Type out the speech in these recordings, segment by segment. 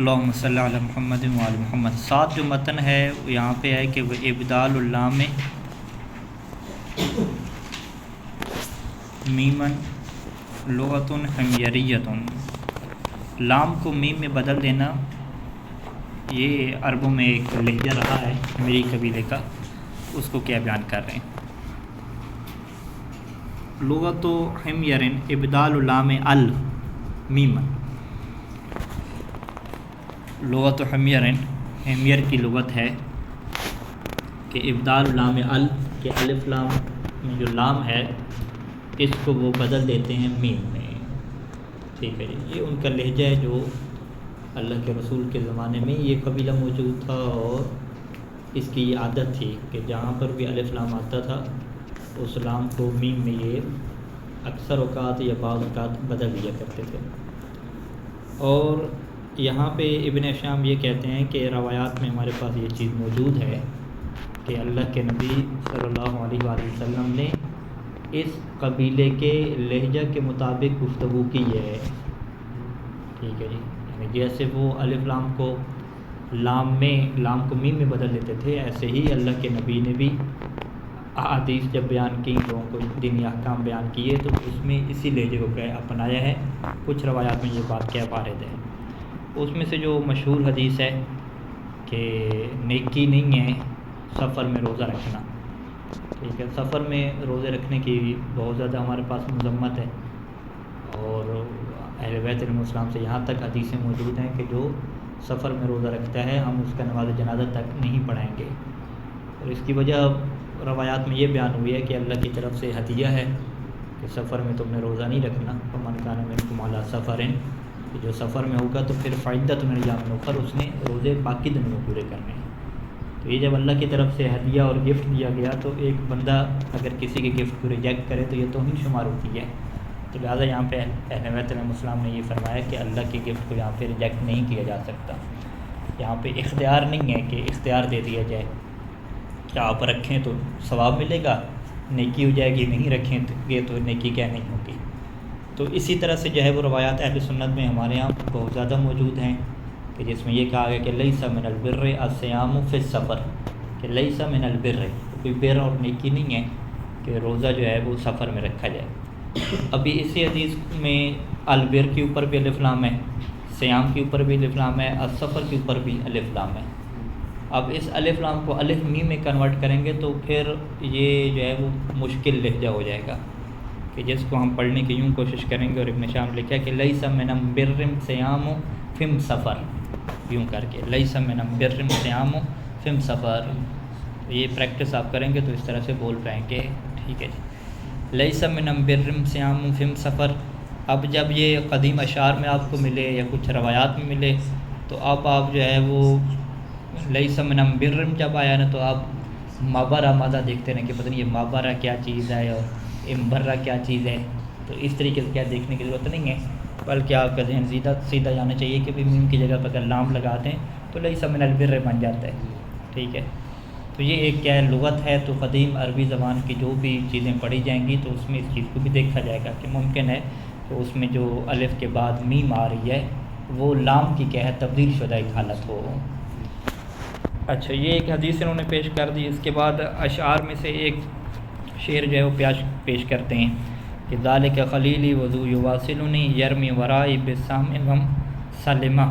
اللہم صلی علی محمد و علی محمد۔ ساتھ جو متن ہے یہاں پہ ہے کہ وہ ابدال اللام میمن لغت حمیریت، لام کو میم میں بدل دینا یہ عربوں میں ایک لہجہ رہا ہے میری قبیلے کا، اس کو کیا بیان کر رہے ہیں۔ لغت حمیر ابدال اللام المیمن، لغت حمیر حمیر کی لغت ہے کہ ابدال لام ال کہ الف لام میں جو لام ہے اس کو وہ بدل دیتے ہیں میم میں، ٹھیک ہے جی۔ یہ ان کا لہجہ ہے جو اللہ کے رسول کے زمانے میں یہ قبیلہ موجود تھا، اور اس کی یہ عادت تھی کہ جہاں پر بھی الف لام آتا تھا اس لام کو میم میں یہ اکثر اوقات یا بعض اوقات بدل دیا کرتے تھے۔ اور یہاں پہ ابن شام یہ کہتے ہیں کہ روایات میں ہمارے پاس یہ چیز موجود ہے کہ اللہ کے نبی صلی اللہ علیہ وآلہ وسلم نے اس قبیلے کے لہجہ کے مطابق گفتگو کی ہے، ٹھیک ہے جی۔ یعنی جیسے وہ الف لام کو لام کو میم میں بدل دیتے تھے، ایسے ہی اللہ کے نبی نے بھی احادیث جب بیان کی، لوگوں کو دینی احکام بیان کیے تو اس میں اسی لہجے کو اپنایا ہے۔ کچھ روایات میں یہ بات کیا وارد ہے، اس میں سے جو مشہور حدیث ہے کہ نیکی نہیں ہے سفر میں روزہ رکھنا، ٹھیک ہے۔ سفر میں روزے رکھنے کی بہت زیادہ ہمارے پاس مذمت ہے، اور اہل بیت علیہ السلام سے یہاں تک حدیثیں موجود ہیں کہ جو سفر میں روزہ رکھتا ہے ہم اس کا نماز جنازہ تک نہیں پڑھائیں گے، اور اس کی وجہ روایات میں یہ بیان ہوئی ہے کہ اللہ کی طرف سے ہدیہ ہے کہ سفر میں تم نے روزہ نہیں رکھنا، فمن کان منکم علی سفر، کہ جو سفر میں ہوگا تو پھر فعدۃ من ایام اخر، اس نے روزے باقی دنوں میں پورے کرنے ہیں۔ تو یہ جب اللہ کی طرف سے ہدیہ اور گفٹ دیا گیا تو ایک بندہ اگر کسی کے گفٹ کو ریجیکٹ کرے تو یہ توہین شمار ہوتی ہے، تو لہٰذا یہاں پہ اہل بیت علیہ السلام نے یہ فرمایا کہ اللہ کی گفٹ کو یہاں پہ ریجیکٹ نہیں کیا جا سکتا۔ یہاں پہ اختیار نہیں ہے کہ اختیار دے دیا جائے کہ آپ رکھیں تو ثواب ملے گا، نیکی ہو جائے گی، نہیں رکھیں گے تو نیکی کیا نہیں ہوگی۔ تو اسی طرح سے جو ہے وہ روایات اہل سنت میں ہمارے یہاں بہت زیادہ موجود ہیں کہ جس میں یہ کہا گیا کہ لیس من البر الصیام فی السفر، کہ لیس من البر، کوئی بر اور نیکی نہیں ہے کہ روزہ جو ہے وہ سفر میں رکھا جائے۔ ابھی اسی حدیث میں البر کے اوپر بھی الف لام ہے، صیام کے اوپر بھی الف لام ہے، السفر کے اوپر بھی الف لام ہے۔ اب اس الف لام کو الف میم میں کنورٹ کریں گے تو پھر یہ جو ہے وہ مشکل لہجہ ہو جائے گا کہ جس کو ہم پڑھنے کی یوں کوشش کریں گے، اور ابن شام لکھا کہ لیس من بر صیام فم سفر، یوں کر کے لیس من بر صیام فم سفر، یہ پریکٹس آپ کریں گے تو اس طرح سے بول پائیں گے، ٹھیک ہے جی۔ لیس من بر صیام فم سفر، اب جب یہ قدیم اشعار میں آپ کو ملے یا کچھ روایات میں ملے تو اب آپ جو ہے وہ لیس من بر جب آیا نا تو آپ مابرہ مادہ دیکھتے رہیں کہ پتہ نہیں یہ مابرہ کیا چیز ہے اور امبرہ کیا چیز ہے، تو اس طریقے سے کیا دیکھنے کی ضرورت نہیں ہے، بلکہ آپ کا ذہن سیدھا جانا چاہیے کہ میم کی جگہ پر اگر لام لگا دیں تو لیس من البر بن جاتا ہے، ٹھیک ہے۔ تو یہ ایک کیا ہے لغت ہے، تو قدیم عربی زبان کی جو بھی چیزیں پڑھی جائیں گی تو اس میں اس چیز کو بھی دیکھا جائے گا کہ ممکن ہے کہ اس میں جو الف کے بعد میم آ رہی ہے وہ لام کی کیا ہے تبدیل شدہ ایک حالت ہو۔ اچھا، یہ ایک حدیث انہوں نے پیش کر دی۔ اس کے بعد اشعار میں سے ایک شعر جو ہے وہ پیش کرتے ہیں کہ ذالک خلیلی وضو یواصلنی یرمی ورائی بسام وم سلمہ،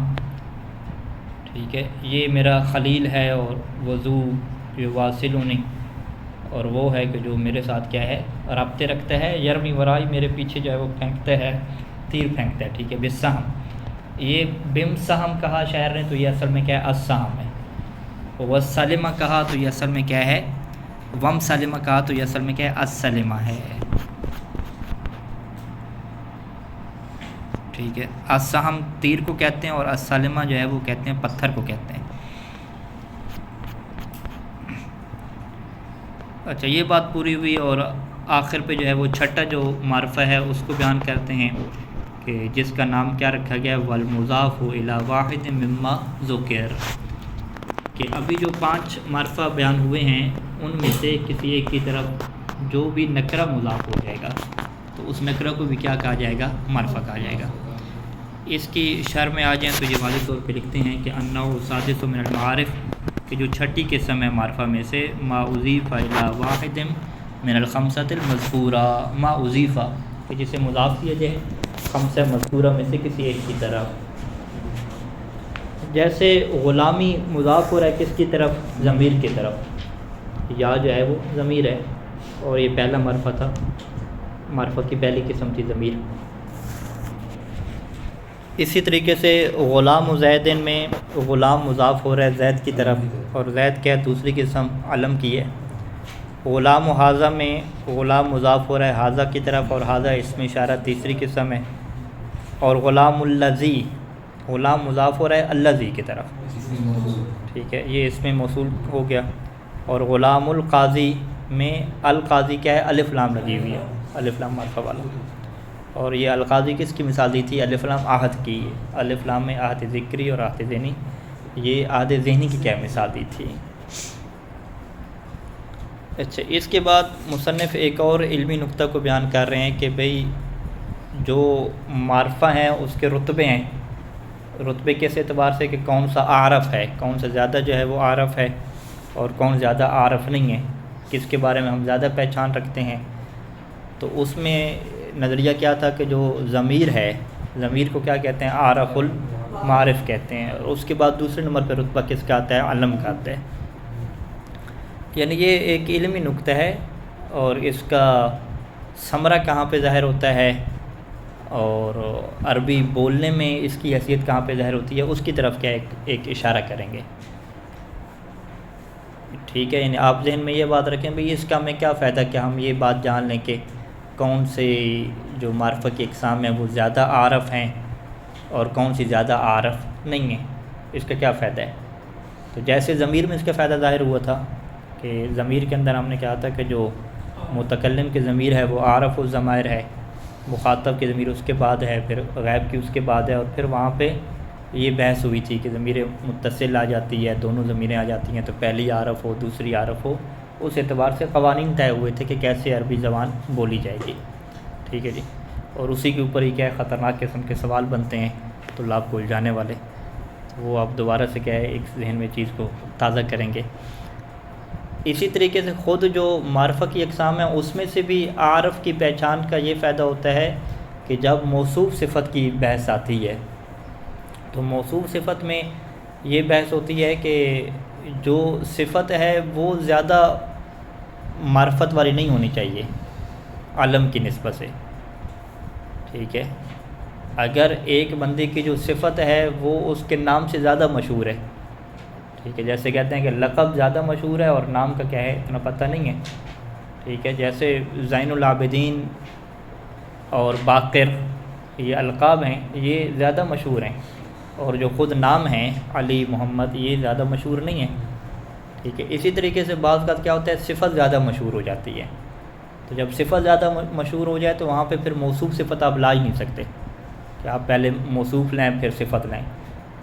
ٹھیک ہے۔ یہ میرا خلیل ہے اور وضو یواصلنی، اور وہ ہے کہ جو میرے ساتھ کیا ہے رابطے رکھتا ہے، یرمی ورائی میرے پیچھے جو ہے وہ پھینکتا ہے، تیر پھینکتا ہے، ٹھیک ہے۔ بسہم، یہ بم سہم کہا شاعر نے تو یہ اصل میں کیا ہے السہم ہے، و سلمہ کہا تو یہ اصل میں کیا ہے وم سلمہ کہا تو یہ اصل میں کیا ہے السلمہ ہے، ٹھیک ہے۔ السہم تیر کو کہتے ہیں اور السلمہ جو ہے وہ کہتے ہیں پتھر کو کہتے ہیں۔ اچھا، یہ بات پوری ہوئی، اور آخر پہ جو ہے وہ چھٹا جو معرفہ ہے اس کو بیان کرتے ہیں کہ جس کا نام کیا رکھا گیا ہے والمضاف الی واحد مما ذکر، کہ ابھی جو 5 معرفہ بیان ہوئے ہیں ان میں سے کسی ایک کی طرف جو بھی نکرہ مضاف ہو جائے گا تو اس نکرہ کو بھی کیا کہا جائے گا معرفہ کہا جائے گا۔ اس کی شرح میں آ جائیں تو یہ واضح طور پہ لکھتے ہیں کہ انّہ سادس من المعارف، کہ جو چھٹی قسم ہے معرفہ میں سے، ما اضیف الی واحد من الخمسۃ المذکورہ، ما اضیف، کہ جسے مضاف کیا جائے خمسہ مذکورہ میں سے کسی ایک کی طرف. جیسے غلامی مضاف ہو رہا ہے کس کی طرف؟ ضمیر کی طرف. یا جو ہے وہ ضمیر ہے اور یہ پہلا معرفہ تھا، معرفہ کی پہلی قسم تھی ضمیر. اسی طریقے سے غلام و زیدن میں غلام مضاف ہو رہا ہے زید کی طرف، اور زید کیا ہے دوسری قسم علم کی ہے. غلام و حاضہ میں غلام مضاف ہو رہا ہے حاضہ کی طرف، اور حاضہ اسم اشارہ تیسری قسم ہے. اور غلام الذی، غلام مضاف ہو رہا ہے الذی کی طرف، ٹھیک ہے، یہ اسم موصول ہو گیا. اور غلام القاضی میں القاضی کیا ہے؟ الف لام لگی ہوئی ہے، الف لام معرفہ والا. اور یہ القاضی کس کی مثال دی تھی؟ الف لام عہد کی. الف لام میں عہد ذکری اور عہد ذہنی، یہ عہد ذہنی کی کیا مثال دی تھی؟ اچھا، اس کے بعد مصنف ایک اور علمی نقطہ کو بیان کر رہے ہیں کہ بھئی جو معرفہ ہیں اس کے رتبے ہیں. رتبے کس اعتبار سے کہ کون سا عارف ہے، کون سا زیادہ جو ہے وہ عارف ہے اور کون زیادہ عارف نہیں ہے، کس کے بارے میں ہم زیادہ پہچان رکھتے ہیں. تو اس میں نظریہ کیا تھا کہ جو ضمیر ہے، ضمیر کو کیا کہتے ہیں؟ عارف المعارف کہتے ہیں. اور اس کے بعد دوسرے نمبر پہ رتبہ کس کا آتا ہے؟ علم کا آتا ہے. یعنی یہ ایک علمی نقطہ ہے، اور اس کا ثمرہ کہاں پہ ظاہر ہوتا ہے اور عربی بولنے میں اس کی حیثیت کہاں پہ ظاہر ہوتی ہے، اس کی طرف کیا ایک اشارہ کریں گے. ٹھیک ہے، یعنی آپ ذہن میں یہ بات رکھیں بھئی اس کا ہمیں کیا فائدہ کہ ہم یہ بات جان لیں کہ کون سے جو معرفہ کی اقسام ہیں وہ زیادہ عارف ہیں اور کون سی زیادہ عارف نہیں ہیں. اس کا کیا فائدہ ہے؟ تو جیسے ضمیر میں اس کا فائدہ ظاہر ہوا تھا کہ ضمیر کے اندر ہم نے کہا تھا کہ جو متکلم کی ضمیر ہے وہ عارف الضمائر ہے، مخاطب کی ضمیر اس کے بعد ہے، پھر غائب کی اس کے بعد ہے. اور پھر وہاں پہ یہ بحث ہوئی تھی کہ ضمیر متصل آ جاتی ہے، دونوں ضمیریں آ جاتی ہیں تو پہلی عارف ہو دوسری عارف ہو. اس اعتبار سے قوانین طے ہوئے تھے کہ کیسے عربی زبان بولی جائے گی. ٹھیک ہے جی. اور اسی کے اوپر ہی کیا ہے خطرناک قسم کے سوال بنتے ہیں طلاب کو الجھانے والے، وہ آپ دوبارہ سے کیا ہے ایک ذہن میں چیز کو تازہ کریں گے. اسی طریقے سے خود جو معرفہ کی اقسام ہیں اس میں سے بھی عارف کی پہچان کا یہ فائدہ ہوتا ہے کہ جب موصوف صفت کی بحث آتی ہے تو موصوف صفت میں یہ بحث ہوتی ہے کہ جو صفت ہے وہ زیادہ معرفت والی نہیں ہونی چاہیے علم کی نسبت سے. ٹھیک ہے، اگر ایک بندے کی جو صفت ہے وہ اس کے نام سے زیادہ مشہور ہے، ٹھیک ہے، جیسے کہتے ہیں کہ لقب زیادہ مشہور ہے اور نام کا کیا ہے اتنا پتہ نہیں ہے. ٹھیک ہے، جیسے زین العابدین اور باقر یہ القاب ہیں، یہ زیادہ مشہور ہیں، اور جو خود نام ہیں علی محمد یہ زیادہ مشہور نہیں ہیں. ٹھیک ہے، اسی طریقے سے بعض کا کیا ہوتا ہے صفت زیادہ مشہور ہو جاتی ہے. تو جب صفت زیادہ مشہور ہو جائے تو وہاں پہ پھر موصوف صفت آپ لا ہی نہیں سکتے کہ آپ پہلے موصوف لیں پھر صفت لیں.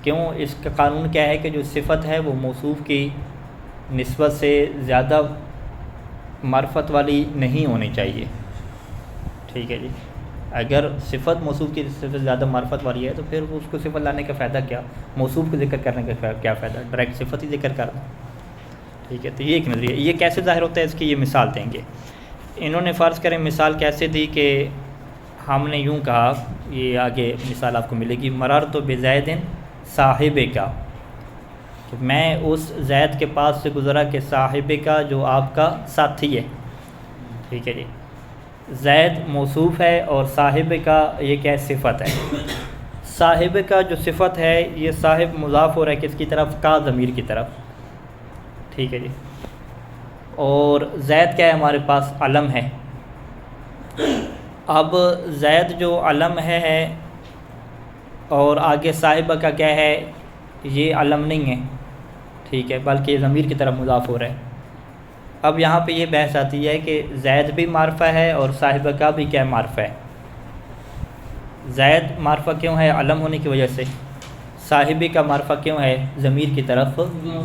کیوں؟ اس کا قانون کیا ہے کہ جو صفت ہے وہ موصوف کی نسبت سے زیادہ معرفت والی نہیں ہونی چاہیے. ٹھیک ہے جی، اگر صفت موصوف کی نسبت سے زیادہ معرفت والی ہے تو پھر اس کو صفت لانے کا فائدہ کیا؟ موصوف کو ذکر کرنے کا کیا فائدہ؟ ڈائریکٹ صفت ہی ذکر کرنا. ٹھیک ہے، تو یہ ایک نظریہ. یہ کیسے ظاہر ہوتا ہے اس کی یہ مثال دیں گے. انہوں نے فرض کریں مثال کیسے دی کہ ہم نے یوں کہا، یہ آگے مثال آپ کو ملے گی، مررت بزید صاحب کا، کہ میں اس زید کے پاس سے گزرا کہ صاحب کا جو آپ کا ساتھی ہے. ٹھیک ہے جی، زید موصوف ہے اور صاحب کا یہ کیا صفت ہے. صاحب کا جو صفت ہے یہ صاحب مضاف ہو رہا ہے کس کی طرف؟ کا ضمیر کی طرف. ٹھیک ہے جی، اور زید کیا ہے ہمارے پاس؟ علم ہے. اب زید جو علم ہے اور آگے صاحبہ کا کیا ہے؟ یہ علم نہیں ہے. ٹھیک ہے، بلکہ یہ ضمیر کی طرف مضاف ہو رہا ہے. اب یہاں پہ یہ بحث آتی ہے کہ زید بھی معرفہ ہے اور صاحبہ کا بھی کیا معرفہ ہے. زید معرفہ کیوں ہے؟ علم ہونے کی وجہ سے. صاحبی کا معرفہ کیوں ہے؟ ضمیر کی طرف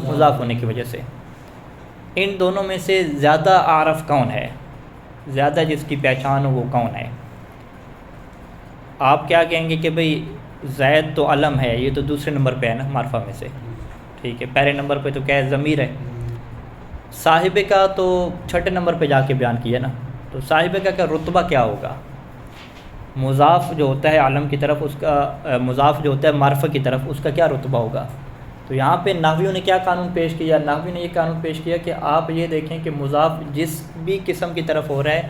مضاف ہونے کی وجہ سے. ان دونوں میں سے زیادہ عارف کون ہے؟ زیادہ جس کی پہچان ہو وہ کون ہے؟ آپ کیا کہیں گے کہ بھئی زید تو علم ہے، یہ تو دوسرے نمبر پہ ہے نا معرفہ میں سے، ٹھیک ہے، پہلے نمبر پہ تو کیا ہے؟ ضمیر ہے۔ صاحب کا تو چھٹے نمبر پہ جا کے بیان کیا نا، تو صاحب کا رتبہ کیا ہوگا؟ مضاف جو ہوتا ہے علم کی طرف، اس کا مضاف جو ہوتا ہے معرفہ کی طرف، اس کا کیا رتبہ ہوگا؟ تو یہاں پہ نحویوں نے کیا قانون پیش کیا؟ نحوی نے یہ قانون پیش کیا کہ آپ یہ دیکھیں کہ مضاف جس بھی قسم کی طرف ہو رہا ہے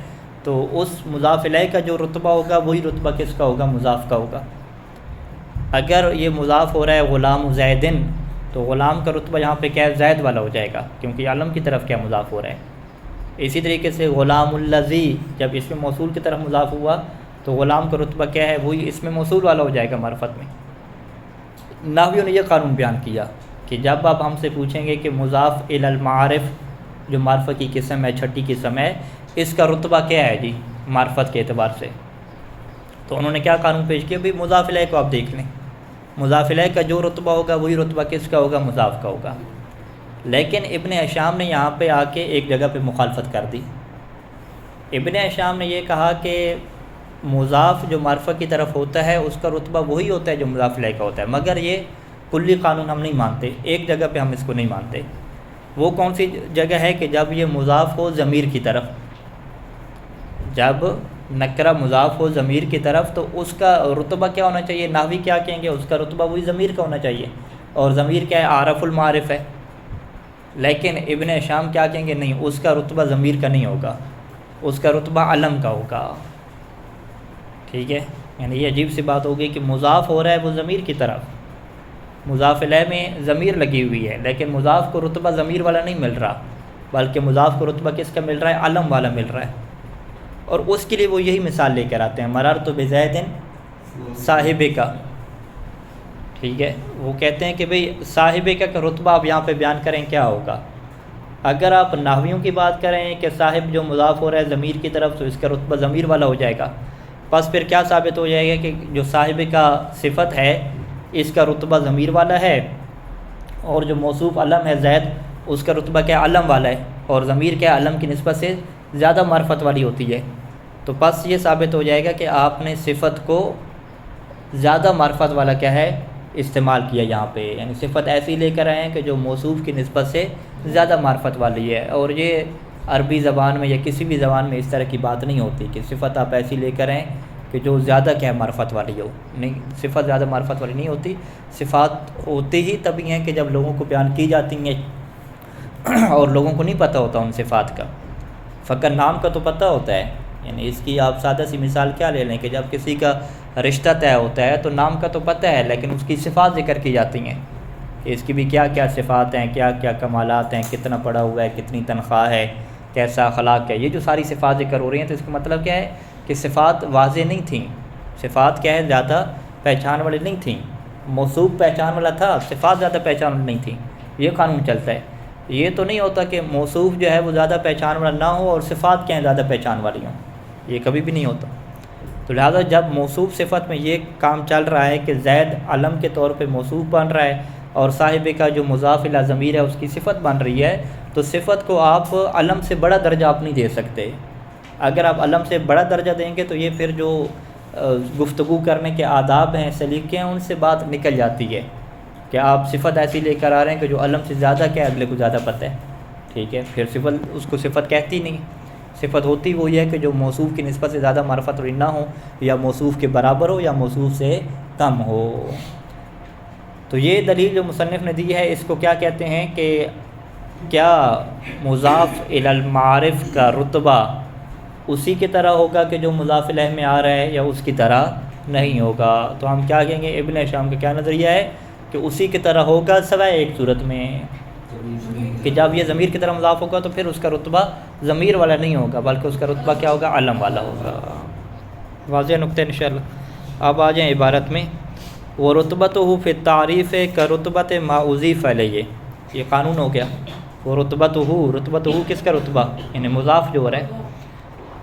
تو اس مضاف الیہ کا جو رتبہ ہوگا وہی رتبہ کس کا ہوگا؟ مضاف کا ہوگا۔ اگر یہ مضاف ہو رہا ہے غلام زیدن، تو غلام کا رتبہ یہاں پہ کیا ہے؟ زید والا ہو جائے گا، کیونکہ علم کی طرف کیا مضاف ہو رہا ہے۔ اسی طریقے سے غلام الذی جب اسم موصول کی طرف مضاف ہوا تو غلام کا رتبہ کیا ہے؟ وہی اسم موصول والا ہو جائے گا معرفت میں۔ نحویوں نے یہ قانون بیان کیا کہ جب آپ ہم سے پوچھیں گے کہ مضاف الی المعارف جو معرفت کی قسم ہے، چھٹی قسم ہے، اس کا رتبہ کیا ہے جی معرفت کے اعتبار سے، تو انہوں نے کیا قانون پیش کیا؟ بھئی مضاف الیہ کو آپ دیکھ لیں، مضاف الیہ کا جو رتبہ ہوگا وہی رتبہ کس کا ہوگا؟ مضاف کا ہوگا۔ لیکن ابن ہشام نے یہاں پہ آ کے ایک جگہ پہ مخالفت کر دی۔ ابن ہشام نے یہ کہا کہ مضاف جو معرفہ کی طرف ہوتا ہے اس کا رتبہ وہی ہوتا ہے جو مضاف الیہ کا ہوتا ہے، مگر یہ کلی قانون ہم نہیں مانتے، ایک جگہ پہ ہم اس کو نہیں مانتے۔ وہ کون سی جگہ ہے؟ کہ جب یہ مضاف ہو ضمیر کی طرف، جب نکرہ مضاف ہو ضمیر کی طرف تو اس کا رتبہ کیا ہونا چاہیے؟ نحوی کیا کہیں گے؟ اس کا رتبہ وہی ضمیر کا ہونا چاہیے، اور ضمیر کیا ہے؟ عارف المعارف ہے۔ لیکن ابن ہشام کیا کہیں گے؟ نہیں، اس کا رتبہ ضمیر کا نہیں ہوگا، اس کا رتبہ علم کا ہوگا، ٹھیک ہے۔ یعنی یہ عجیب سی بات ہوگی کہ مضاف ہو رہا ہے وہ ضمیر کی طرف، مضاف الیہ میں ضمیر لگی ہوئی ہے، لیکن مضاف کو رتبہ ضمیر والا نہیں مل رہا، بلکہ مضاف کو رتبہ کس کا مل رہا ہے؟ علم والا مل رہا ہے۔ اور اس کے لیے وہ یہی مثال لے کر آتے ہیں، مررت بزید صاحب کا، ٹھیک ہے۔ وہ کہتے ہیں کہ بھئی صاحب کا رتبہ آپ یہاں پہ بیان کریں کیا ہوگا؟ اگر آپ نحویوں کی بات کریں کہ صاحب جو مضاف ہو رہا ہے ضمیر کی طرف تو اس کا رتبہ ضمیر والا ہو جائے گا، بس پھر کیا ثابت ہو جائے گا کہ جو صاحب کا صفت ہے اس کا رتبہ ضمیر والا ہے، اور جو موصوف علم ہے زید اس کا رتبہ کیا علم والا ہے، اور ضمیر کیا علم کی نسبت سے زیادہ معرفت والی ہوتی ہے۔ تو بس یہ ثابت ہو جائے گا کہ آپ نے صفت کو زیادہ معرفت والا کیا ہے استعمال کیا یہاں پہ، یعنی صفت ایسی لے کر آئے ہیں کہ جو موصوف کی نسبت سے زیادہ معرفت والی ہے۔ اور یہ عربی زبان میں یا کسی بھی زبان میں اس طرح کی بات نہیں ہوتی کہ صفت آپ ایسی لے کر آئیں کہ جو زیادہ کیا ہے معرفت والی ہو، نہیں، صفت زیادہ معرفت والی نہیں ہوتی۔ صفات ہوتی ہی تبھی ہیں کہ جب لوگوں کو بیان کی جاتی ہیں اور لوگوں کو نہیں پتہ ہوتا ان صفات کا، فقط نام کا تو پتہ ہوتا ہے۔ یعنی اس کی آپ سادہ سی مثال کیا لے لیں کہ جب کسی کا رشتہ طے ہوتا ہے تو نام کا تو پتہ ہے، لیکن اس کی صفات ذکر کی جاتی ہیں کہ اس کی بھی کیا کیا صفات ہیں، کیا کیا کمالات ہیں، کتنا پڑھا ہوا ہے، کتنی تنخواہ ہے، کیسا اخلاق ہے، یہ جو ساری صفات ذکر ہو رہی ہیں تو اس کا مطلب کیا ہے کہ صفات واضح نہیں تھیں، صفات کیا ہے زیادہ پہچان والی نہیں تھیں، موصوف پہچان والا تھا، صفات زیادہ پہچان والی نہیں تھیں، یہ قانون چلتا ہے۔ یہ تو نہیں ہوتا کہ موصوف جو ہے وہ زیادہ پہچان والا نہ ہو اور صفات کیا ہیں زیادہ پہچان والی ہوں، یہ کبھی بھی نہیں ہوتا۔ تو لہٰذا جب موصوف صفت میں یہ کام چل رہا ہے کہ زید علم کے طور پہ موصوف بن رہا ہے اور صاحب کا جو مضاف الی ضمیر ہے اس کی صفت بن رہی ہے، تو صفت کو آپ علم سے بڑا درجہ آپ نہیں دے سکتے۔ اگر آپ علم سے بڑا درجہ دیں گے تو یہ پھر جو گفتگو کرنے کے آداب ہیں، سلیقے ہیں، ان سے بات نکل جاتی ہے کہ آپ صفت ایسی لے کر آ رہے ہیں کہ جو علم سے زیادہ کیا اگلے کو زیادہ پتہ ہے، ٹھیک ہے، پھر صفت اس کو صفت کہتی نہیں۔ صفت ہوتی وہی ہے کہ جو موصوف کی نسبت سے زیادہ معرفت والی نہ ہو، یا موصوف کے برابر ہو، یا موصوف سے کم ہو۔ تو یہ دلیل جو مصنف نے دی ہے اس کو کیا کہتے ہیں کہ کیا مضاف الی المعارف کا رتبہ اسی کی طرح ہوگا کہ جو مضاف الیہ میں آ رہا ہے، یا اس کی طرح نہیں ہوگا؟ تو ہم کیا کہیں گے، ابن ہشام کا کیا نظریہ ہے کہ اسی کی طرح ہوگا، سوائے ایک صورت میں کہ جب یہ ضمیر کی طرح مضاف ہوگا تو پھر اس کا رتبہ ضمیر والا نہیں ہوگا، بلکہ اس کا رتبہ کیا ہوگا؟ علم والا ہوگا۔ واضح نقطہ انشاءاللہ۔ اب آ جائیں عبارت میں، وہ رتبتہ فی التعریف کا رتبت ما اضیف الیہ، یہ قانون ہو گیا۔ وہ رتبتہ کس کا رتبہ؟ یعنی مضاف جو ہو رہا ہے،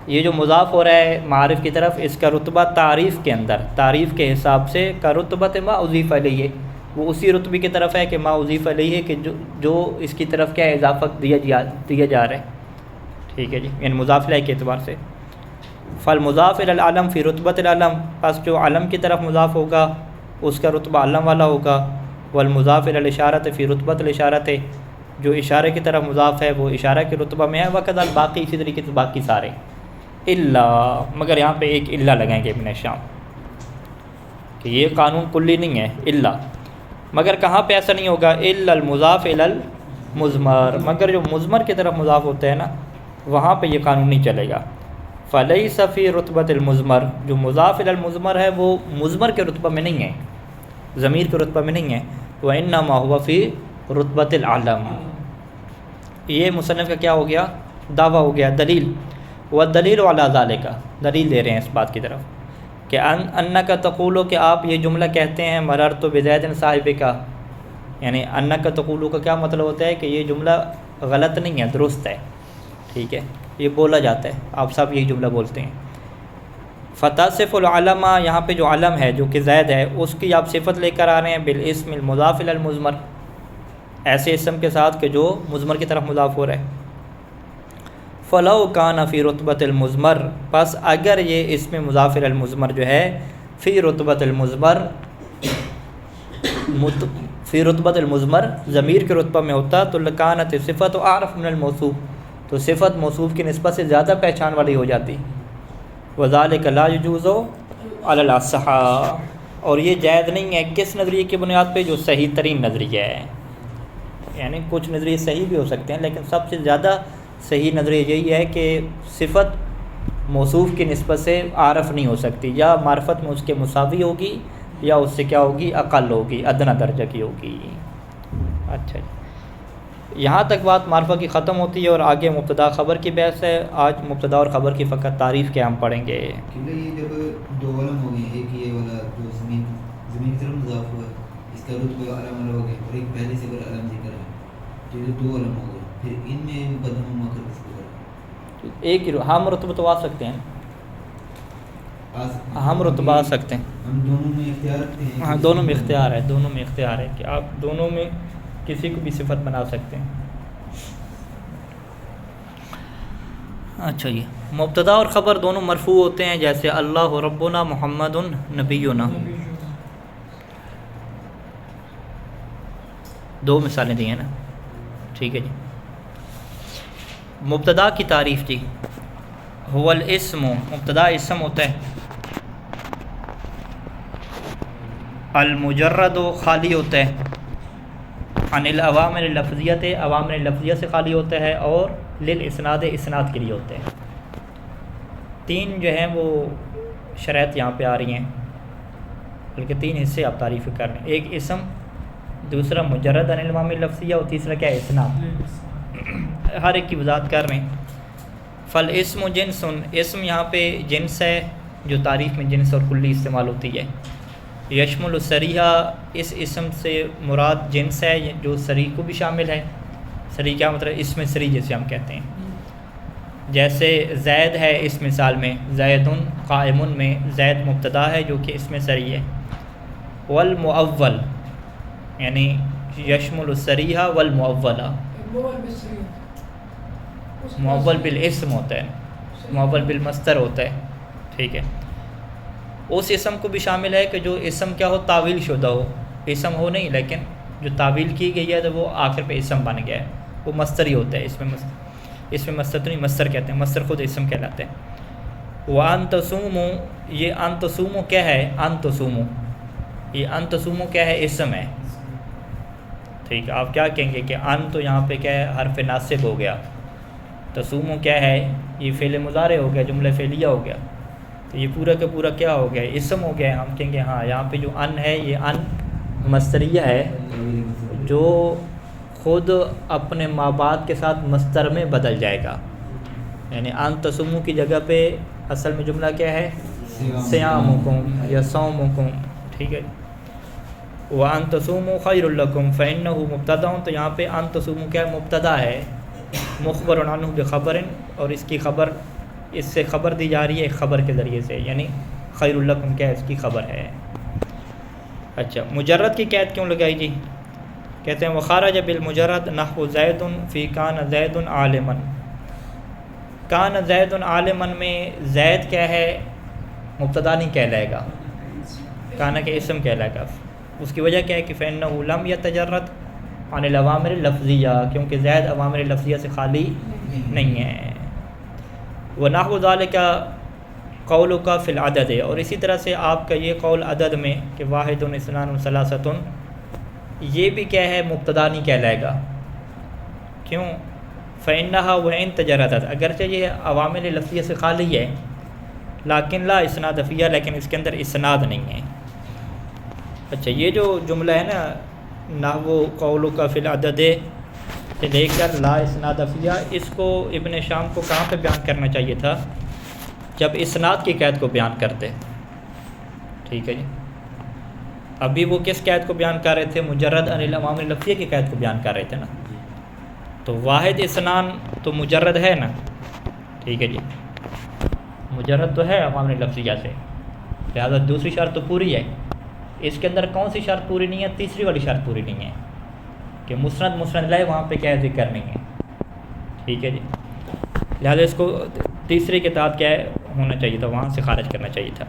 یہ جو مضاف ہو رہا ہے معارف کی طرف، اس کا رتبہ تعریف کے اندر، تعریف کے حساب سے کا رتبت ما اضیف الیہ، وہ اسی رتبے کی طرف ہے کہ ما اضیف الیہ کہ جو اس کی طرف کیا اضافت دیا جا رہا ہے، ٹھیک ہے جی، یعنی مضاف الیہ کے اعتبار سے۔ فالمضاف الی العلم فی رتبۃ العلم، پس جو علم کی طرف مضاف ہوگا اس کا رتبہ علم والا ہوگا. والمضاف الی الاشارۃ فی رتبۃ الاشارۃ، جو اشارے کی طرف مضاف ہے وہ اشارہ کے رتبہ میں ہے. وکذا باقی، اسی طریقے سے باقی سارے. الا، مگر یہاں پہ ایک الا لگائیں گے ابن شام کہ یہ قانون کلی نہیں ہے. الا، مگر کہاں پہ ایسا نہیں ہوگا؟ الا المضاف الی المضمر، مگر جو مضمر کی طرف مضاف ہوتا ہے نا وہاں پہ یہ قانون نہیں چلے گا. فلیس فی رتبۃ المضمر، جو مضاف الی المضمر ہے وہ مضمر کے رتبہ میں نہیں ہے، ضمیر کے رتبہ میں نہیں ہے. وانما هو فی رتبۃ العلم. یہ مصنف کا کیا ہو گیا؟ دعویٰ ہو گیا. دلیل، والدلیل علی ذالک، دلیل دے رہے ہیں اس بات کی طرف کہ انک تقول، کہ آپ یہ جملہ کہتے ہیں مررت بزید صاحب کا، یعنی انک تقول کا کیا مطلب ہوتا ہے کہ یہ جملہ غلط نہیں ہے، درست ہے. ٹھیک ہے، یہ بولا جاتا ہے، آپ سب یہی جملہ بولتے ہیں. فتصف العلم، یہاں پہ جو علم ہے جو کہ زید ہے اس کی آپ صفت لے کر آ رہے ہیں بالاسم المضاف الی المضمر، ایسے اسم کے ساتھ کہ جو مضمر کی طرف مضاف ہو رہا ہے. فلو کان فی رتبۃ المضمر، پس اگر یہ اسم مضاف الی المضمر جو ہے فی رتبۃ المضمر، فی رتبۃ المضمر ضمیر کے رتبہ میں ہوتا تو لکانت صفت اعرف من الموصوف، تو صفت موصوف کی نسبت سے زیادہ پہچان والی ہو جاتی. وذالک لا یجوز علی الاصح، اور یہ جائز نہیں ہے کس نظریے کی بنیاد پہ؟ جو صحیح ترین نظریہ ہے. یعنی کچھ نظریے صحیح بھی ہو سکتے ہیں لیکن سب سے زیادہ صحیح نظریہ یہی ہے کہ صفت موصوف کی نسبت سے عارف نہیں ہو سکتی، یا معرفت میں اس کے مساوی ہوگی یا اس سے کیا ہوگی؟ اقل ہوگی، ادنیٰ درجہ کی ہوگی. اچھا، یہاں تک بات معرفہ کی ختم ہوتی ہے اور آگے مبتدا خبر کی بحث ہے. آج مبتدا اور خبر کی فقط تعریف کے ہم پڑھیں گے. یہ جب دو علم ہو گئے، ایک یہ والا جو زمین کی طرف مضاف ہوا ہے اس کا رتبہ علم ہو گیا، اور ایک پہلے سے بڑا علم ذکر ہے، تو یہ دو علم ہو گئے، پھر ان میں مقدم و مؤخر کس کو کریں؟ ایک ہی ہم رتبہ تو آ سکتے ہیں، ہم رتبہ آ سکتے ہیں، ہم دونوں میں اختیار رکھتے ہیں. ہاں دونوں میں اختیار ہے، دونوں میں اختیار ہے کہ آپ دونوں میں کسی کو بھی صفت بنا سکتے ہیں. اچھا، یہ مبتدا اور خبر دونوں مرفوع ہوتے ہیں، جیسے اللہ ربنا محمد نبینا. دو مثالیں دی ہیں نا. ٹھیک ہے جی. مبتدا کی تعریف جی، هو الاسم، مبتدا اسم ہوتا ہے، المجرد خالی ہوتا ہے، عن العوامل اللفظیت، عوامل لفظیہ سے خالی ہوتا ہے، اور للاسناد، اسناد کے لیے ہوتا ہے. تین جو ہیں وہ شرائط یہاں پہ آ رہی ہیں، بلکہ تین حصے آپ تعریف کر رہے ہیں. ایک اسم، دوسرا مجرد عن العوامل لفظیہ، اور تیسرا کیا ہے؟ اسناد. ہر ایک کی وضاحت کر رہے ہیں. فالاسم جنس، اسم یہاں پہ جنس ہے جو تعریف میں جنس اور کلی استعمال ہوتی ہے. یشمل الصریح، اس اسم سے مراد جنس ہے جو صریح کو بھی شامل ہے. صریح کیا مطلب؟ اسم صریح جسے ہم کہتے ہیں. جیسے زید ہے اس مثال میں، زید قائم میں زید مبتدا ہے جو کہ اسم صریح ہے. والمؤول، یعنی یشمل الصریح والمؤول، مؤول بالاسم ہوتا ہے، مؤول بالمصدر ہوتا ہے. ٹھیک ہے، اس اسم کو بھی شامل ہے کہ جو اسم کیا ہو؟ تعویل شدہ ہو، اسم ہو نہیں لیکن جو تعویل کی گئی ہے تو وہ آخر پہ اسم بن گیا ہے، وہ مصدر ہی ہوتا ہے. اس میں مصدر تو نہیں، مصدر کہتے ہیں، مصدر خود اسم کہلاتے ہیں. وَأَن تَصُومُوا، یہ ان تصومو کیا ہے؟ ان تصومو، یہ ان تصومو کیا ہے؟ اسم ہے. ٹھیک ہے، آپ کیا کہیں گے کہ ان تو یہاں پہ کیا ہے؟ حرف ناصب ہو گیا. تصومو کیا ہے؟ یہ فعل مضارع ہو گیا، جملہ فعلیہ ہو گیا. تو یہ پورا کا پورا کیا ہو گیا؟ اسم ہو گیا. ہم کہیں گے ہاں یہاں پہ جو ان ہے یہ ان مصدریہ ہے جو خود اپنے ما بعد کے ساتھ مصدر میں بدل جائے گا. یعنی ان تصومو کی جگہ پہ اصل میں جملہ کیا ہے؟ صیامکم یا صومکم. ٹھیک ہے. وَأَن تَصُومُوا خَيْرٌ لَكُمْ فَإِنَّهُ مُبْتَدَأٌ، تو یہاں پہ ان تصومو کیا ہے؟ مبتدا ہے، مخبر عنہ بخبر، اور اس کی خبر، اس سے خبر دی جا رہی ہے ایک خبر کے ذریعے سے، یعنی خیر لکم کیا ہے؟ اس کی خبر ہے. اچھا، مجرد کی قید کیوں لگائی جی؟ کہتے ہیں وخارج بالمجرد نحو زید فی کان زید عالما. کان زید عالما میں زید کیا ہے؟ مبتدا نہیں کہلائے گا، کانا کے اسم کہلائے گا. اس کی وجہ کیا ہے کہ فإنه لم يتجرد عن الأوامر اللفظیہ، کیونکہ زید اوامر لفظیہ سے خالی نہیں ہے. ونحو ذلک قولک فی العدد، اور اسی طرح سے آپ کا یہ قول عدد میں کہ واحد اثنان ثلاثۃ، یہ بھی کیا ہے مبتدا نہیں کہلائے گا. کیوں؟ فإنها وإن تجردت، اگرچہ یہ عوامل لفظیہ سے خالی ہے، لیکن لا اسناد فیہ، لیکن اس کے اندر اسناد نہیں ہے. اچھا، یہ جو جملہ ہے نا نحو قولک فی العدد سے لے کر لا اسناد فیہ، اس کو ابن شام کو کہاں پہ بیان کرنا چاہیے تھا؟ جب اسناد کی قید کو بیان کرتے. ٹھیک ہے جی. ابھی وہ کس قید کو بیان کر رہے تھے؟ مجرد عن العوامل لفظیہ کی قید کو بیان کر رہے تھے نا. تو واحد اثنان تو مجرد ہے نا. ٹھیک ہے جی، مجرد تو ہے عوامل لفظیہ سے، لہٰذا دوسری شرط تو پوری ہے. اس کے اندر کون سی شرط پوری نہیں ہے؟ تیسری والی شرط پوری نہیں ہے کہ مسند لائے وہاں پہ کیا ذکر نہیں ہے. ٹھیک ہے جی، لہٰذا اس کو تیسری کے تحت کیا ہونا چاہیے تھا، وہاں سے خارج کرنا چاہیے تھا.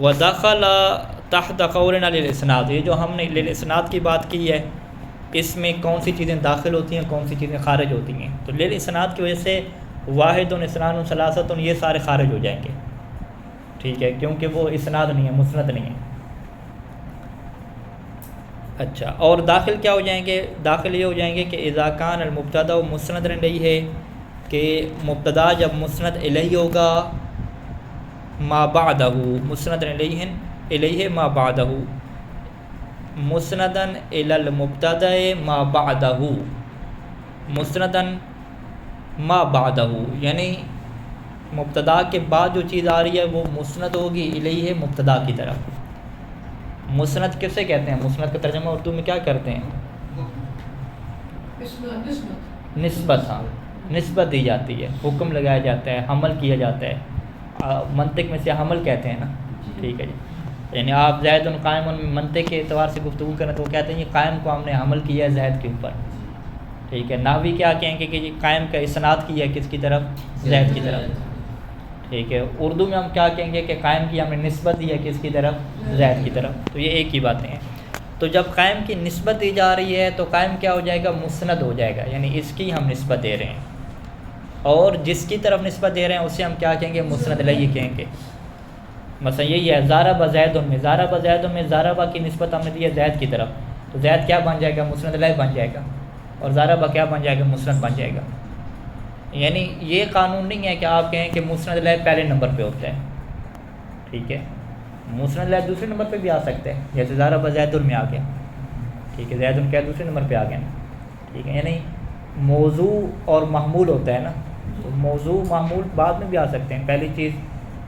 ودخل تحت قولنا للاسناد، یہ جو ہم نے للاسناد کی بات کی ہے، اس میں کون سی چیزیں داخل ہوتی ہیں، کون سی چیزیں خارج ہوتی ہیں. تو للاسناد کی وجہ سے واحد اثنان ثلاثۃ یہ سارے خارج ہو جائیں گے. ٹھیک ہے، کیونکہ وہ اسناد نہیں ہے، مسند نہیں ہے. اچھا، اور داخل کیا ہو جائیں گے؟ داخل یہ ہو جائیں گے کہ اذا کان المبتدا مسند الیہ ہے، کہ مبتدا جب مسند الیہ ہوگا، ما بعدہ مسند الیہ ما بعدہ، مسندن الی المبتدا ما بعدہ، مسندن ما بعدہ، یعنی مبتدا کے بعد جو چیز آ رہی ہے وہ مسند ہوگی الیہ مبتدا کی طرف. مسند کسے کہتے ہیں؟ مسند کا ترجمہ اردو میں کیا کرتے ہیں؟ نسبت. ہاں، نسبت دی جاتی ہے، حکم لگایا جاتا ہے، حمل کیا جاتا ہے. منطق میں سے حمل کہتے ہیں نا. ٹھیک ہے جی، یعنی آپ زید قائم منطق کے اعتبار سے گفتگو کریں تو وہ کہتے ہیں یہ قائم کو ہم نے حمل کیا ہے زید کے اوپر. ٹھیک ہے، نحوی کیا کہیں گے کہ یہ قائم کا اسناد کیا ہے کس کی طرف؟ زید کی طرف. ٹھیک ہے، اردو میں ہم کیا کہیں گے کہ قائم کی ہم نے نسبت دی ہے کس کی طرف؟ زید کی طرف. تو یہ ایک ہی باتیں ہیں. تو جب قائم کی نسبت دی جا رہی ہے تو قائم کیا ہو جائے گا؟ مسند ہو جائے گا، یعنی اس کی ہم نسبت دے رہے ہیں. اور جس کی طرف نسبت دے رہے ہیں اسے ہم کیا کہیں گے؟ مسند الیہ کہیں گے. مثلا یہی ہے ضرب زید میں، ضرب زید میں ضرب کی نسبت ہم نے دی ہے زید کی طرف، تو زید کیا بن جائے گا؟ مسند الیہ بن جائے گا. اور ضرب کیا بن جائے گا؟ مسند بن جائے گا. یعنی یہ قانون نہیں ہے کہ آپ کہیں کہ مسند الیہ پہلے نمبر پہ ہوتا ہے. ٹھیک ہے، مسند الیہ دوسرے نمبر پہ بھی آ سکتے ہیں، جیسے ضرب زید میں آ گیا. ٹھیک ہے، زید کیا دوسرے نمبر پہ آ گیا نا. ٹھیک ہے، یعنی موضوع اور محمول ہوتا ہے نا. تو موضوع محمول بعد میں بھی آ سکتے ہیں. پہلی چیز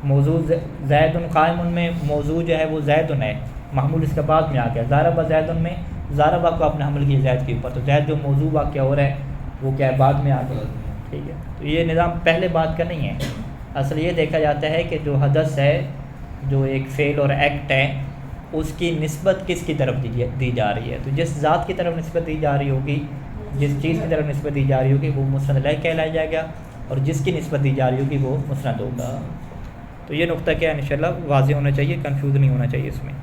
موضوع زید قائم میں موضوع جو ہے وہ زید ہے، محمول اس کے بعد میں آ گیا. ضرب زید میں ضرب کو اپنے حمل کی زید کے اوپر، تو زید جو موضوع واقعہ ہو رہا ہے وہ کیا ہے؟ بعد میں آ گیا. ٹھیک ہے، تو یہ نظام پہلے بات کا نہیں ہے. اصل یہ دیکھا جاتا ہے کہ جو حدث ہے، جو ایک فعل اور ایکٹ ہے، اس کی نسبت کس کی طرف دی جا رہی ہے. تو جس ذات کی طرف نسبت دی جا رہی ہوگی، جس چیز کی طرف نسبت دی جا رہی ہوگی وہ مسند الیہ کہلایا جائے گا، اور جس کی نسبت دی جا رہی ہوگی وہ مسند ہوگا. تو یہ نقطہ کیا ہے انشاءاللہ واضح ہونا چاہیے، کنفیوز نہیں ہونا چاہیے اس میں.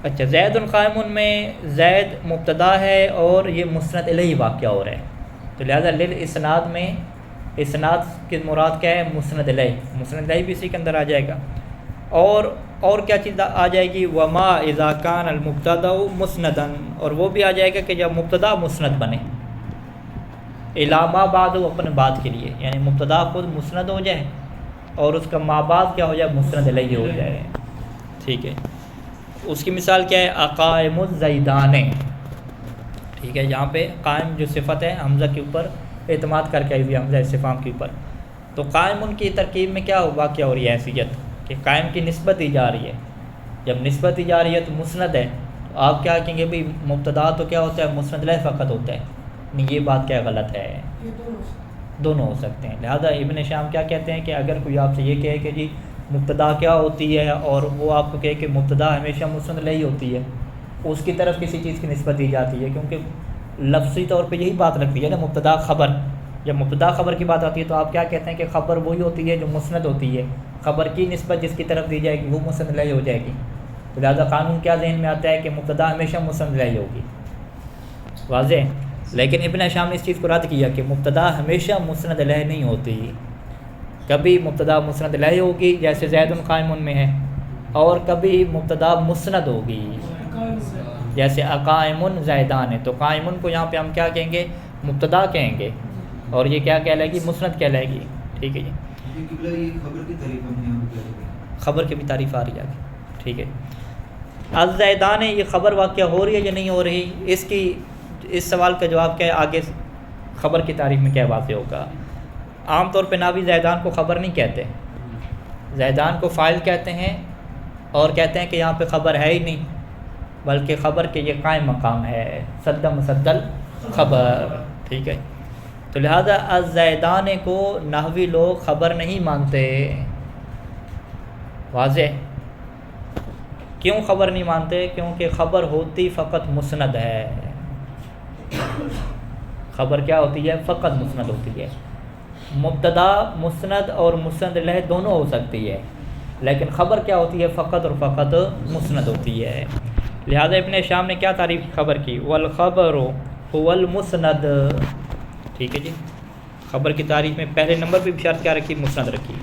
اچھا، زید قائم میں زید مبتدا ہے اور یہ مسند الیہ واقعہ ہو رہا ہے، تو لہذا للاسناد میں اسناد کی مراد کیا ہے؟ مسند الیہ. مسند الیہ بھی اسی کے اندر آ جائے گا. اور کیا چیز آ جائے گی؟ وما اذا کان المبتدا مسندا، اور وہ بھی آ جائے گا کہ جب مبتدا مسند بنے الی ما بعد، اپنے بعد کے لیے، یعنی مبتدا خود مسند ہو جائے اور اس کا ما بعد کیا ہو جائے؟ مسند الیہ ہو جائے. ٹھیک ہے، اس کی مثال کیا ہے؟ اقائم الزیدان. ٹھیک ہے، یہاں پہ قائم جو صفت ہے حمزہ کے اوپر اعتماد کر کے آئی ہوئی، حمزہ استفہام کے اوپر. تو قائم ان کی ترکیب میں کیا واقعہ ہو رہی ہے؟ حیثیت کہ قائم کی نسبت دی جا رہی ہے. جب نسبت دی جا رہی ہے تو مسند ہے، تو آپ کیا کہیں گے؟ بھئی مبتدا تو کیا ہوتا ہے؟ مسند الیہ فقط ہوتا ہے. نہیں، یہ بات کیا غلط ہے؟ دونوں ہو سکتے ہیں. لہذا ابن شام کیا کہتے ہیں کہ اگر کوئی آپ سے یہ کہے کہ جی مبتدا کیا ہوتی ہے، اور وہ آپ کو کہے کہ مبتدا ہمیشہ مسند الیہ ہوتی ہے، اس کی طرف کسی چیز کی نسبت دی جاتی ہے، کیونکہ لفظی طور پہ یہی بات لگتی ہے نا، مبتدا خبر. جب مبتدا خبر کی بات آتی ہے تو آپ کیا کہتے ہیں کہ خبر وہی ہوتی ہے جو مسند ہوتی ہے، خبر کی نسبت جس کی طرف دی جائے گی وہ مسند الیہ ہو جائے گی. تو لہٰذا قانون کیا ذہن میں آتا ہے کہ مبتدا ہمیشہ مسند الیہ ہوگی. واضح. لیکن ابن ہشام نے اس چیز کو رد کیا کہ مبتدا ہمیشہ مسند الیہ نہیں ہوتی. کبھی مبتدا مسند الیہ ہوگی جیسے زید قائم میں ہے، اور کبھی مبتدا مسند ہوگی جیسے اقائم زیدان ہے. تو قائم کو یہاں پہ ہم کیا کہیں گے؟ مبتدا کہیں گے، اور یہ کیا کہلائے گی؟ مسند کہلائے گی. ٹھیک ہے جی. خبر کی بھی تعریف آ رہی ہے. ٹھیک ہے. الزیدان یہ خبر واقعہ ہو رہی ہے یا نہیں ہو رہی؟ اس سوال کا جواب کیا ہے؟ آگے خبر کی تعریف میں کیا واضح ہوگا. عام طور پہ ناوی زیدان کو خبر نہیں کہتے، زیدان کو فاعل کہتے ہیں، اور کہتے ہیں کہ یہاں پہ خبر ہے ہی نہیں، بلکہ خبر کے یہ قائم مقام ہے، صد مسدل خبر. ٹھیک ہے. تو لہذا الزیدان کو نحوی لوگ خبر نہیں مانتے. واضح. کیوں خبر نہیں مانتے؟ کیونکہ خبر ہوتی فقط مسند ہے. خبر کیا ہوتی ہے؟ فقط مسند ہوتی ہے. مبتدا مسند اور مسند الیہ دونوں ہو سکتی ہے، لیکن خبر کیا ہوتی ہے؟ فقط اور فقط مسند ہوتی ہے. لہذا ابن ہشام نے کیا تعریف خبر کی؟ والخبر هو المسند. ٹھیک ہے جی. خبر کی تعریف میں پہلے نمبر پہ شرط کیا رکھی؟ مسند رکھی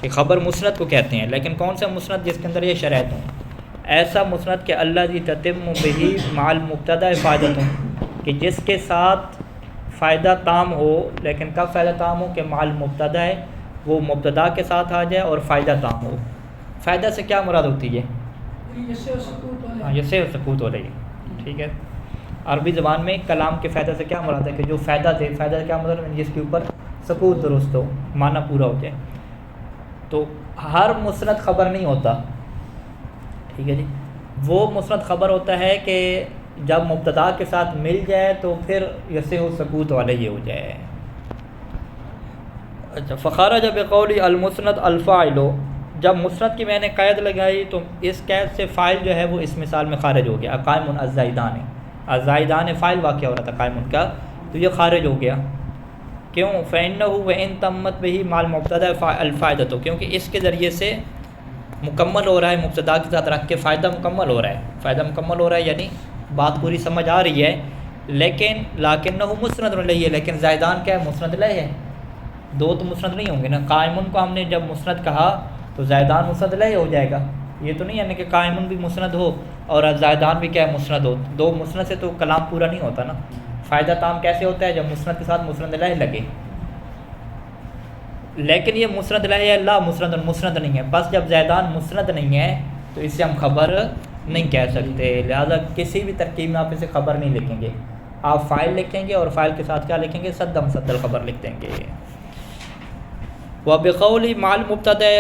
کہ خبر مسند کو کہتے ہیں. لیکن کون سا مسند؟ جس کے اندر یہ شرائط ہوں. ایسا مسند کہ اللہ جی تتم بہی مع المبتدا فائدۃ، کہ جس کے ساتھ فائدہ تام ہو. لیکن کب فائدہ تام ہو؟ کہ مع المبتدا ہے، وہ مبتدا کے ساتھ آ جائے اور فائدہ تام ہو. فائدہ سے کیا مراد ہوتی ہے؟ یسے سکوت ہو رہی ہے. ٹھیک ہے. عربی زبان میں کلام کے فائدہ سے کیا مراد ہے؟ کہ جو فائدہ دے. فائدہ کیا مطلب ہے؟ جس کے اوپر سکوت درست ہو، معنی پورا ہو جائے. تو ہر مسند خبر نہیں ہوتا. ٹھیک ہے جی. وہ مسند خبر ہوتا ہے کہ جب مبتدا کے ساتھ مل جائے تو پھر یسے ہو سکوت والا یہ ہو جائے. اچھا. فخارج بقول المسند الفاعل، جب مسند کی میں نے قید لگائی تو اس قید سے فاعل جو ہے وہ اس مثال میں خارج ہو گیا. قائم الزیدان، الزیدان فاعل واقع ہو رہا تھا قائم کا، تو یہ خارج ہو گیا. کیوں؟ فإنه وإن تمت به مع المبتدا الفائدۃ، کیونکہ اس کے ذریعے سے مکمل ہو رہا ہے، مبتدا کے ساتھ رکھ کے فائدہ مکمل ہو رہا ہے. فائدہ مکمل ہو رہا ہے یعنی بات پوری سمجھ آ رہی ہے. لیکن لکنہ مسند الیہ، لیکن زیدان کیا ہے؟ مسند الیہ ہے. دو تو مسند نہیں ہوں گے نا. قائم کو ہم نے جب مسند کہا تو زیدان مسند الیہ ہو جائے گا. یہ تو نہیں ہے کہ قائم بھی مسند ہو اور زیدان بھی کیا ہے؟ مسند ہو. دو مسند سے تو کلام پورا نہیں ہوتا نا. فائدہ تام کیسے ہوتا ہے؟ جب مسند کے ساتھ مسند الیہ لگے. لیکن یہ مسند الیہ ہے، لا مسند مسند نہیں ہے. بس جب زیدان مسند نہیں ہے تو اس سے ہم خبر نہیں کہہ سکتے. لہذا کسی بھی ترکیب میں آپ اسے خبر نہیں لکھیں گے. آپ فاعل لکھیں گے اور فاعل کے ساتھ کیا لکھیں گے؟ صد مسدل خبر لکھ دیں گے. وبقول مع المبتدا،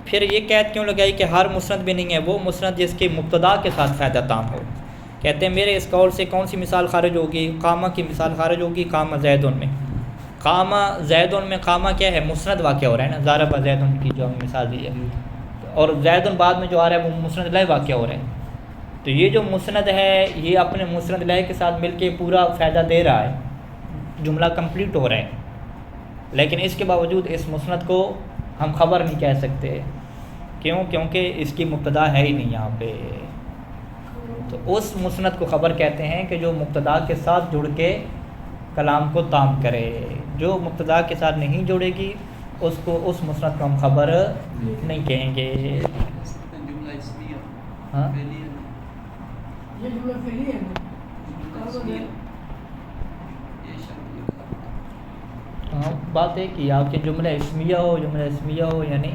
پھر یہ قید کیوں لگائی کہ ہر مسند بھی نہیں ہے؟ وہ مسند جس کے مبتدا کے ساتھ فائدہ تام ہو. کہتے ہیں میرے اس قول سے کون سی مثال خارج ہوگی؟ قامہ کی مثال خارج ہوگی. قامہ زیدن میں، قامہ زیدن میں قامہ کیا ہے؟ مسند واقع ہو رہا ہے نا. ضرب زیدن کی جو ہم مثال دی ہے، اور زیدن بعد میں جو آ رہا ہے وہ مسند الیہ واقع ہو رہا ہے. تو یہ جو مسند ہے یہ اپنے مسند الیہ کے ساتھ مل کے پورا فائدہ دے رہا ہے، جملہ کمپلیٹ ہو رہا ہے. لیکن اس کے باوجود اس مسند کو ہم خبر نہیں کہہ سکتے. کیوں؟ کیونکہ اس کی مبتدا ہے ہی نہیں یہاں پہ. تو اس مسند کو خبر کہتے ہیں کہ جو مبتدا کے ساتھ جڑ کے کلام کو تام کرے. جو مبتدا کے ساتھ نہیں جڑے گی اس مسند کو ہم خبر نہیں کہیں گے. ہاں ہاں بات ہے کہ آپ کے جملہ اسمیہ ہو، جملہ اسمیہ ہو یعنی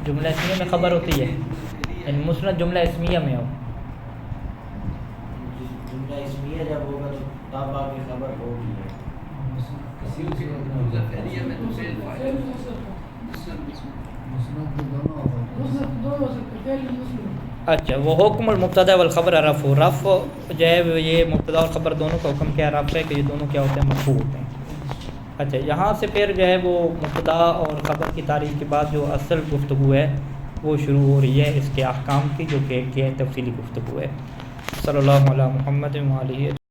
جملہ اسمیہ میں خبر ہوتی ہے، یعنی مسند جملہ اسمیہ میں ہو. جملہ اسمیہ جب ہوگا تو تب آگے خبر ہوگی. اچھا. وہ حکم المبتدا والخبر رفع، رفع جو ہے یہ مبتدا اور خبر دونوں کا حکم کیا رفع ہے کہ یہ دونوں کیا ہوتے ہیں؟ مرفوع ہوتے ہیں. اچھا. یہاں سے پھر جو ہے وہ مبتدا اور خبر کی تعریف کے بعد جو اصل گفتگو ہے وہ شروع ہو رہی ہے اس کے احکام کی، جو کہ تفصیلی گفتگو ہے. صلی اللہ علیہ محمد و آلہ.